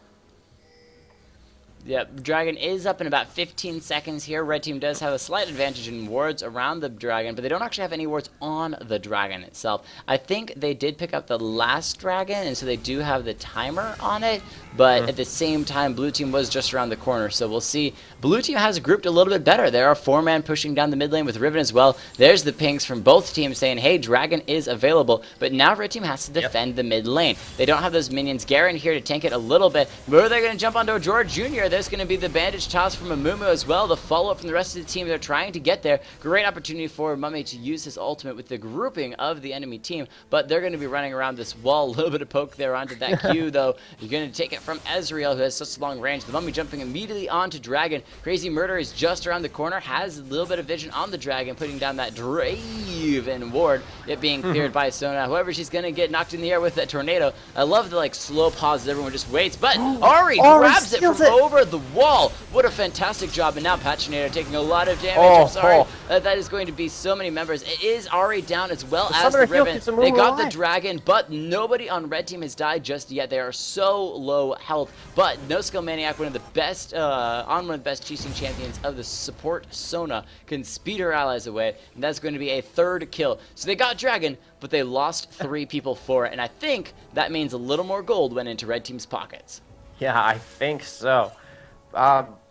Yep, Dragon is up in about 15 seconds here. Red team does have a slight advantage in wards around the Dragon, but they don't actually have any wards on the Dragon itself. I think they did pick up the last Dragon, and so they do have the timer on it, but at the same time, blue team was just around the corner, so we'll see. Blue team has grouped a little bit better. There are 4-man pushing down the mid lane with Riven as well. There's the pings from both teams saying, hey, Dragon is available, but now red team has to defend the mid lane. They don't have those minions. Garen here to tank it a little bit, but they're going to jump onto a George Jr. There's going to be the bandage toss from Amumu as well. The follow-up from the rest of the team. They're trying to get there. Great opportunity for Mummy to use his ultimate with the grouping of the enemy team, but they're going to be running around this wall. A little bit of poke there onto that Q, though. You're going to take it from Ezreal, who has such long range. The Mummy jumping immediately onto Dragon. Crazy Murder is just around the corner, has a little bit of vision on the Dragon, putting down that Draven ward. It being cleared by Sona. However, she's going to get knocked in the air with that tornado. I love the slow pauses. Everyone just waits, but Ari grabs it from over the wall. What a fantastic job, and now Pachinator taking a lot of damage. I'm sorry, that is going to be so many members. It is Ari down as well as the Riven. They got the Dragon, but nobody on red team has died just yet. They are so low health, but No Skill Maniac, one of the best, one of the best chasing champions of the support Sona, can speed her allies away, and that's going to be a third kill. So they got Dragon, but they lost 3 people for it, and I think that means a little more gold went into red team's pockets. Yeah, I think so.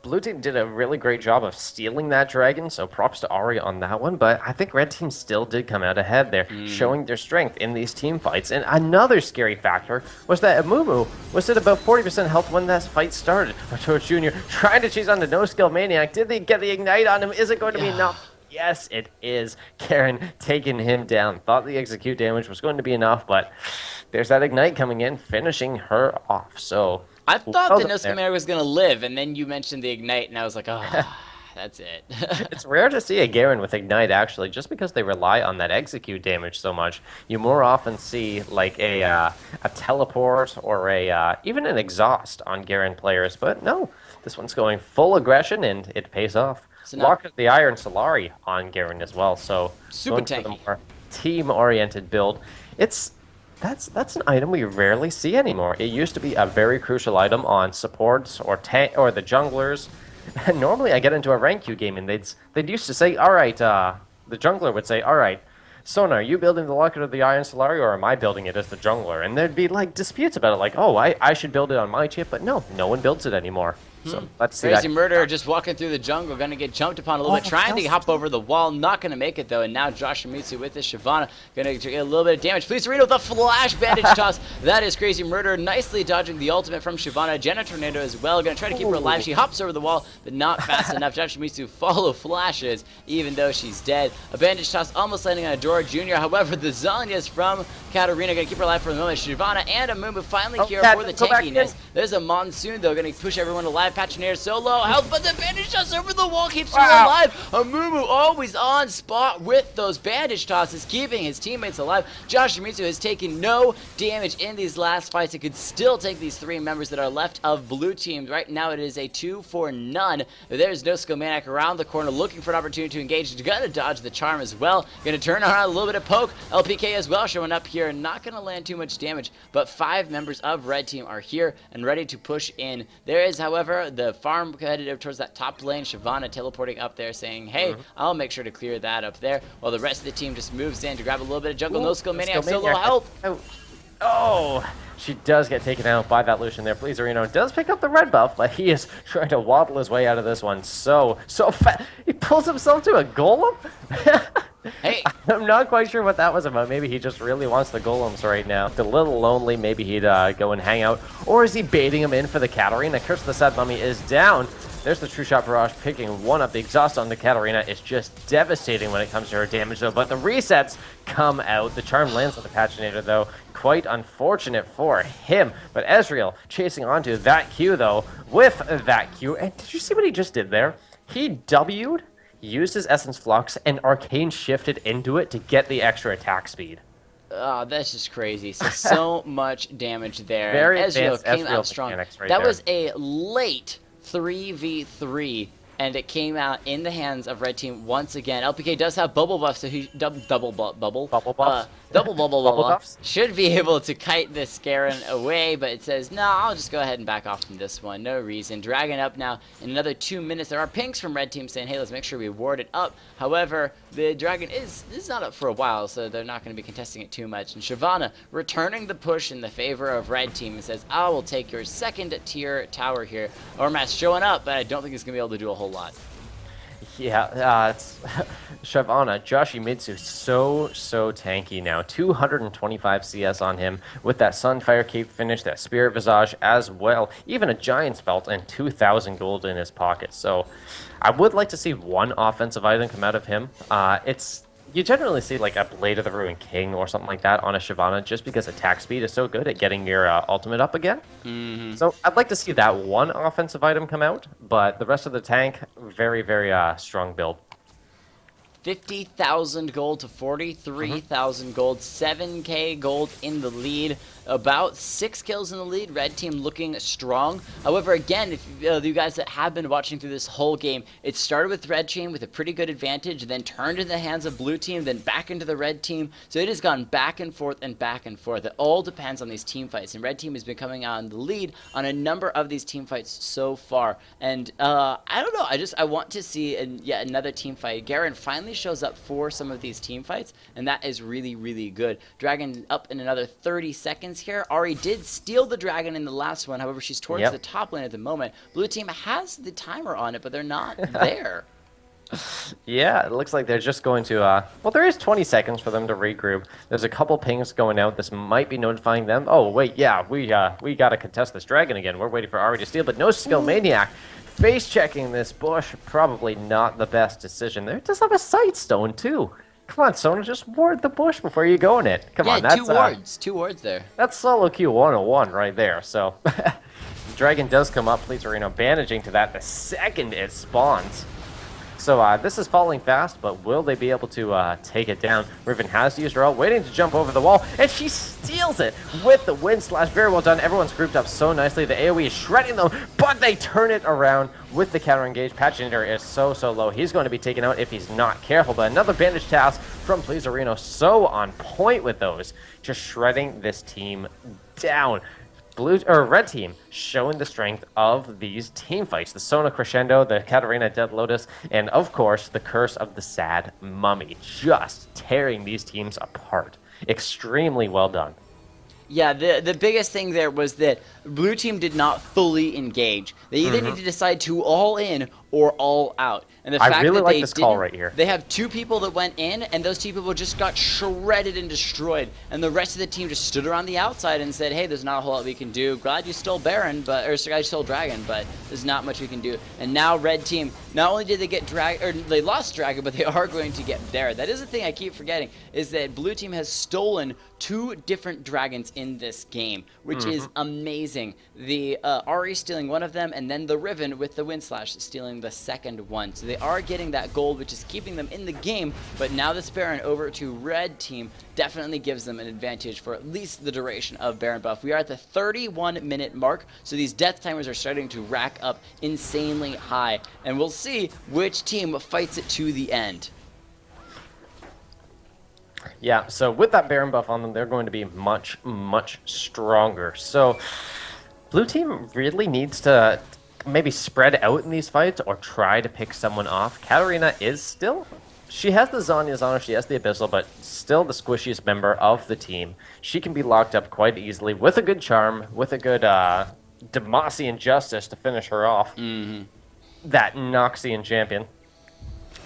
Blue team did a really great job of stealing that Dragon, so props to Ari on that one, but I think red team still did come out ahead there, showing their strength in these team fights. And another scary factor was that Amumu was at about 40% health when that fight started. George Jr. trying to chase on the no-skill Maniac. Did they get the ignite on him? Is it going to be enough? Yes, it is. Karen taking him down. Thought the execute damage was going to be enough, but there's that ignite coming in, finishing her off. So I thought that No Skill Maniac was going to live, and then you mentioned the ignite, and I was like, oh, that's it. It's rare to see a Garen with ignite, actually, just because they rely on that execute damage so much. You more often see like a teleport or even an exhaust on Garen players, but no, this one's going full aggression, and it pays off. So Lock of the Iron Solari on Garen as well, so super tanky. For the more team-oriented build. That's an item we rarely see anymore. It used to be a very crucial item on supports or the junglers. And normally I get into a rank queue game and they'd used to say, all right, the jungler would say, all right, Sona, are you building the Locket of the Iron Solari or am I building it as the jungler? And there'd be disputes about it, like, oh, I should build it on my chip, but no one builds it anymore. So let's see Crazy that. Murder just walking through the jungle, gonna get jumped upon a little bit, trying to hop over the wall, not gonna make it though. And now Yoshimitsu with this Shyvana gonna get a little bit of damage. Please read with a flash bandage toss. That is Crazy Murder, nicely dodging the ultimate from Shyvana. Jenna Tornado as well, gonna try to keep her alive. She hops over the wall, but not fast enough. Yoshimitsu follow flashes, even though she's dead. A bandage toss almost landing on Adora Jr. However, the Zanyas from Katarina gonna keep her alive for the moment. Shyvana and Amumu finally here for the tankiness. There's a Monsoon though, gonna push everyone alive. Pachinator so low health, but the bandage toss over the wall keeps her alive. Amumu always on spot with those bandage tosses, keeping his teammates alive. Yoshimitsu has taken no damage in these last fights. It could still take these 3 members that are left of blue team. Right now it is a 2-for-none. There's no Skillmaniac around the corner looking for an opportunity to engage. He's gonna dodge the charm as well. Gonna turn around a little bit of poke. LPK as well showing up here. Not gonna land too much damage, but 5 members of red team are here and ready to push in. There is, however, the farm headed towards that top lane. Shyvana teleporting up there saying, hey, I'll make sure to clear that up there, while the rest of the team just moves in to grab a little bit of jungle. No Skillmaniac, so low health. Oh, she does get taken out by that Lucian there. Pleaserino does pick up the red buff, but he is trying to waddle his way out of this one so fast. He pulls himself to a golem? Hey, I'm not quite sure what that was about. Maybe he just really wants the golems right now. A little lonely. Maybe he'd go and hang out. Or is he baiting him in for the Katarina? Curse of the Sad Mummy is down. There's the True Shot Barrage picking one up. The exhaust on the Katarina is just devastating when it comes to her damage, though. But the resets come out. The charm lands on the Pachinator, though. Quite unfortunate for him. But Ezreal chasing onto that Q, though, with that Q. And did you see what he just did there? He W'd, used his Essence Flux, and Arcane shifted into it to get the extra attack speed. Oh, that's just crazy. So much damage there. Very Ezreal came Ezreal out strong. Right that there. was a late 3v3, and it came out in the hands of red team once again. LPK does have bubble buff, so he double bubble buffs? should be able to kite this Garen away, but it says no. I'll just go ahead and back off from this one. No reason. Dragon up now in another 2 minutes. There are pings from red team saying, hey, let's make sure we ward it up. However, the Dragon is not up for a while, so they're not going to be contesting it too much. And Shyvana returning the push in the favor of red team and says, I will take your second tier tower here. Orma's showing up, but I don't think he's going to be able to do a whole lot. Yeah, it's Shyvana, Yoshimitsu, so tanky now. 225 CS on him with that Sunfire Cape finish, that Spirit Visage as well. Even a Giant's Belt and 2,000 gold in his pocket. So I would like to see one offensive item come out of him. You generally see like a Blade of the Ruined King or something like that on a Shyvana just because attack speed is so good at getting your ultimate up again. So I'd like to see that one offensive item come out, but the rest of the tank, very, very strong build. 50,000 gold to 43,000 gold, 7k gold in the lead, about 6 kills in the lead. Red team looking strong. However, again, if you guys that have been watching through this whole game, it started with red team with a pretty good advantage, then turned in the hands of blue team, then back into the red team. So it has gone back and forth and back and forth. It all depends on these team fights, and red team has been coming out in the lead on a number of these team fights so far. And I don't know, I want to see yet another team fight. Garen finally shows up for some of these team fights, and that is really, really good. Dragon up in another 30 seconds here. Ari did steal the Dragon in the last one. However, she's towards the top lane at the moment. Blue team has the timer on it, but they're not there. Yeah, it looks like they're just going to, well, there is 20 seconds for them to regroup. There's a couple pings going out. This might be notifying them. Oh, wait, yeah, we got to contest this Dragon again. We're waiting for Ari to steal, but no Skillmaniac. Face-checking this bush, probably not the best decision. There does have a sight stone, too. Come on, Sona, just ward the bush before you go in it. Come on, that's... two wards there. That's solo Q 101 right there, so... Dragon does come up, Pleaserino bandaging to that the second it spawns. So this is falling fast, but will they be able to take it down? Riven has used her ult, waiting to jump over the wall, and she steals it with the wind slash. Very well done. Everyone's grouped up so nicely. The AoE is shredding them, but they turn it around with the counter engage. Pachinator is so low. He's going to be taken out if he's not careful, but another bandage task from Pleaserino. So on point with those, just shredding this team down. Red team showing the strength of these team fights. The Sona Crescendo, the Katarina Dead Lotus, and of course, the Curse of the Sad Mummy. Just tearing these teams apart. Extremely well done. Yeah, the biggest thing there was that blue team did not fully engage. They either need to decide to all in or all out. And the I fact really that like they this didn't, call right here. They have 2 people that went in, and those 2 people just got shredded and destroyed. And the rest of the team just stood around the outside and said, hey, there's not a whole lot we can do. Glad you stole Baron, glad you stole Dragon, but there's not much we can do. And now red team, not only did they get they lost Dragon, but they are going to get Baron. That is the thing I keep forgetting, is that blue team has stolen 2 different dragons in this game, which is amazing. The Ahri stealing one of them, and then the Riven with the Windslash stealing the second one. So they are getting that gold, which is keeping them in the game, but now this Baron over to red team definitely gives them an advantage for at least the duration of Baron buff. We are at the 31-minute mark, so these death timers are starting to rack up insanely high, and we'll see which team fights it to the end. Yeah, so with that Baron buff on them, they're going to be much, much stronger. So blue team really needs to maybe spread out in these fights or try to pick someone off. Katarina is still... She has the Zhonya's on her, she has the Abyssal, but still the squishiest member of the team. She can be locked up quite easily with a good charm, with a good Demacian Justice to finish her off. That Noxian champion.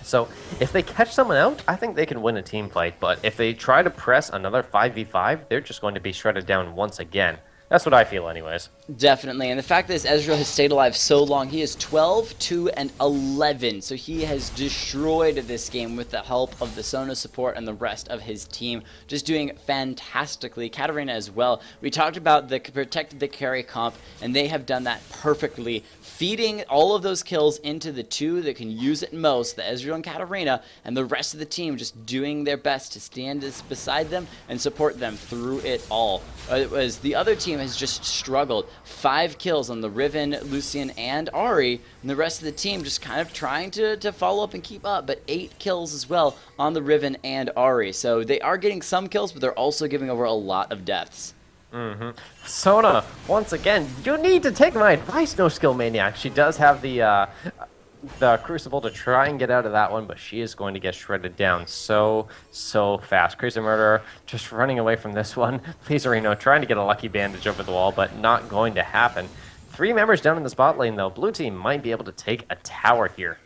So if they catch someone out, I think they can win a team fight. But if they try to press another 5v5, they're just going to be shredded down once again. That's what I feel anyways. Definitely, and the fact that Ezreal has stayed alive so long, he is 12, 2, and 11, so he has destroyed this game with the help of the Sona support and the rest of his team, just doing fantastically. Katarina as well. We talked about the protect the carry comp, and they have done that perfectly, feeding all of those kills into the 2 that can use it most, the Ezreal and Katarina, and the rest of the team just doing their best to stand beside them and support them through it all. It was the other team has just struggled. 5 kills on the Riven, Lucian, and Ahri, and the rest of the team just kind of trying to follow up and keep up, but 8 kills as well on the Riven and Ahri. So they are getting some kills, but they're also giving over a lot of deaths. Sona, once again, you need to take my advice, No Skill Maniac. She does have the Crucible to try and get out of that one, but she is going to get shredded down so fast. Crazy Murderer just running away from this one. Please, Reno, trying to get a lucky bandage over the wall, but not going to happen. 3 members down in the spot lane, though. Blue team might be able to take a tower here.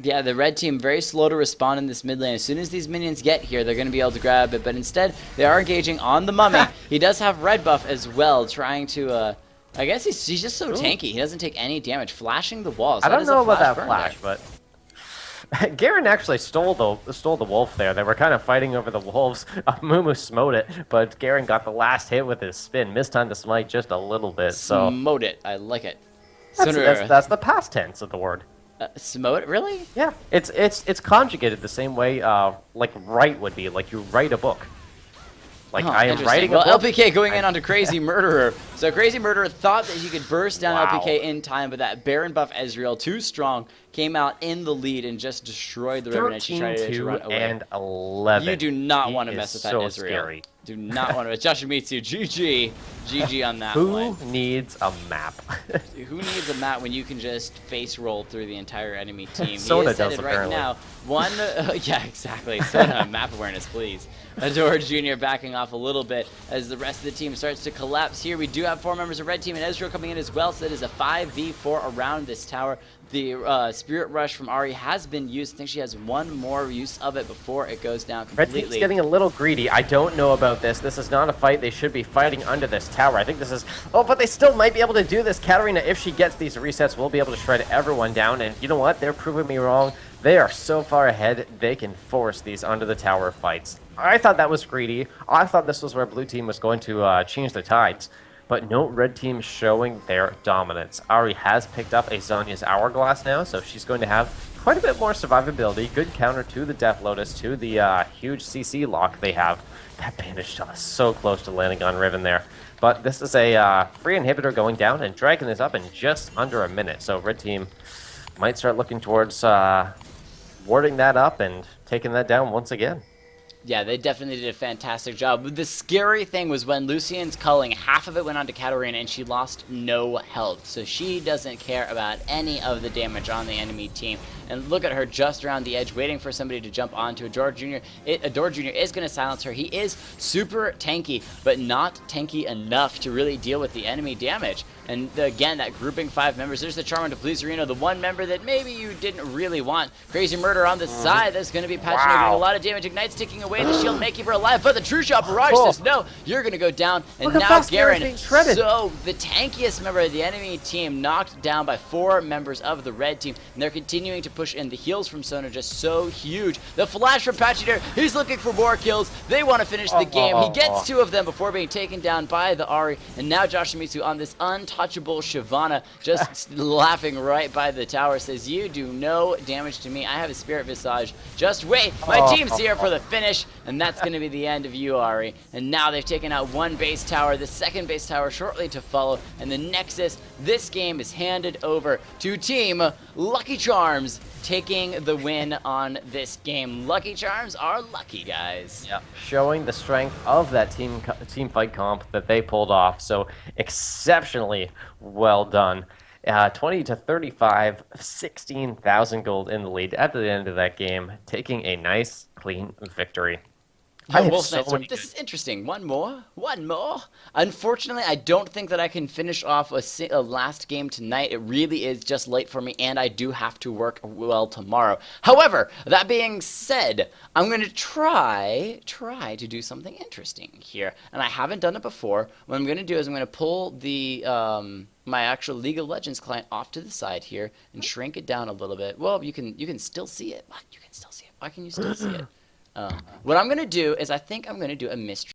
Yeah, the red team very slow to respond in this mid lane. As soon as these minions get here, they're going to be able to grab it, but instead, they are engaging on the Mummy. He does have red buff as well, trying to... I guess he's just so tanky. He doesn't take any damage. Flashing the walls. I don't know about that burn flash, there. but Garen actually stole the wolf there. They were kind of fighting over the wolves. Mumu smote it, but Garen got the last hit with his spin. Missed time to smite just a little bit. So Smote it. I like it. that's the past tense of the word. Smote? Really? Yeah, it's conjugated the same way like write would be. Like you write a book. Like, I am writing a book. Well, LPK going in onto Crazy Murderer. So Crazy Murderer thought that he could burst down LPK in time, but that Baron buff Ezreal, too strong, came out in the lead and just destroyed the Riven as she tried to run away. 13-2 and 11. You do not want to mess with that so Ezreal. Scary. Do not want to. Yoshimitsu, GG. GG on that one. Who needs a map? Who needs a map when you can just face roll through the entire enemy team? Sona he is does, headed right apparently. now. Yeah, exactly. Sona, map awareness, please. Adore Jr. backing off a little bit as the rest of the team starts to collapse here. We do have 4 members of red team and Ezreal coming in as well, so that is a 5v4 around this tower. The Spirit Rush from Ahri has been used. I think she has 1 more use of it before it goes down completely. Red team's getting a little greedy. I don't know about this. This is not a fight. They should be fighting under this tower. I think this is... Oh, but they still might be able to do this. Katarina, if she gets these resets, will be able to shred everyone down. And you know what? They're proving me wrong. They are so far ahead, they can force these under the tower fights. I thought that was greedy. I thought this was where blue team was going to change the tides. But no, red team showing their dominance. Ahri has picked up a Zhonya's Hourglass now, so she's going to have quite a bit more survivability. Good counter to the Death Lotus, to the huge CC lock they have. That bandage shot is so close to landing on Riven there. But this is a free inhibitor going down, and Dragon is up in just under a minute. So red team might start looking towards warding that up and taking that down once again. Yeah, they definitely did a fantastic job. The scary thing was when Lucian's culling, half of it went onto Katarina and she lost no health. So she doesn't care about any of the damage on the enemy team. and look at her just around the edge, waiting for somebody to jump onto Adora Jr. Adora Jr. is going to silence her. He is super tanky, but not tanky enough to really deal with the enemy damage. And again, that grouping 5 members. There's the Charmin to Please Reno, the one member that maybe you didn't really want. Crazy Murder on the side. That's going to be patching doing a lot of damage. Ignite's taking away the shield, making her alive. But the True Shot Barrage says, no, you're going to go down. And now Garen, so the tankiest member of the enemy team, knocked down by 4 members of the red team. And they're continuing to push in. The heals from Sona just so huge. The flash from Patchy he's looking for more kills. They want to finish the game. He gets 2 of them before being taken down by the Ahri. And now Josh Shimizu on this untouchable Shyvana, just laughing right by the tower, says, you do no damage to me. I have a Spirit Visage. Just wait. My team's here for the finish. And that's going to be the end of you, Ahri. And now they've taken out 1 base tower, the 2nd base tower shortly to follow. And the Nexus, this game is handed over to Team Lucky Charms, taking the win on this game. Lucky Charms are lucky, guys. Yeah, showing the strength of that team fight comp that they pulled off. So exceptionally well done. 20 to 35, 16,000 gold in the lead at the end of that game, taking a nice, clean victory. This is interesting. One more. Unfortunately, I don't think that I can finish off a last game tonight. It really is just late for me, and I do have to work well tomorrow. However, that being said, I'm going to try to do something interesting here, and I haven't done it before. What I'm going to do is I'm going to pull the my actual League of Legends client off to the side here and shrink it down a little bit. Well, you can still see it. What? You can still see it. Why can you still see it? What I'm going to do is I think I'm going to do a mystery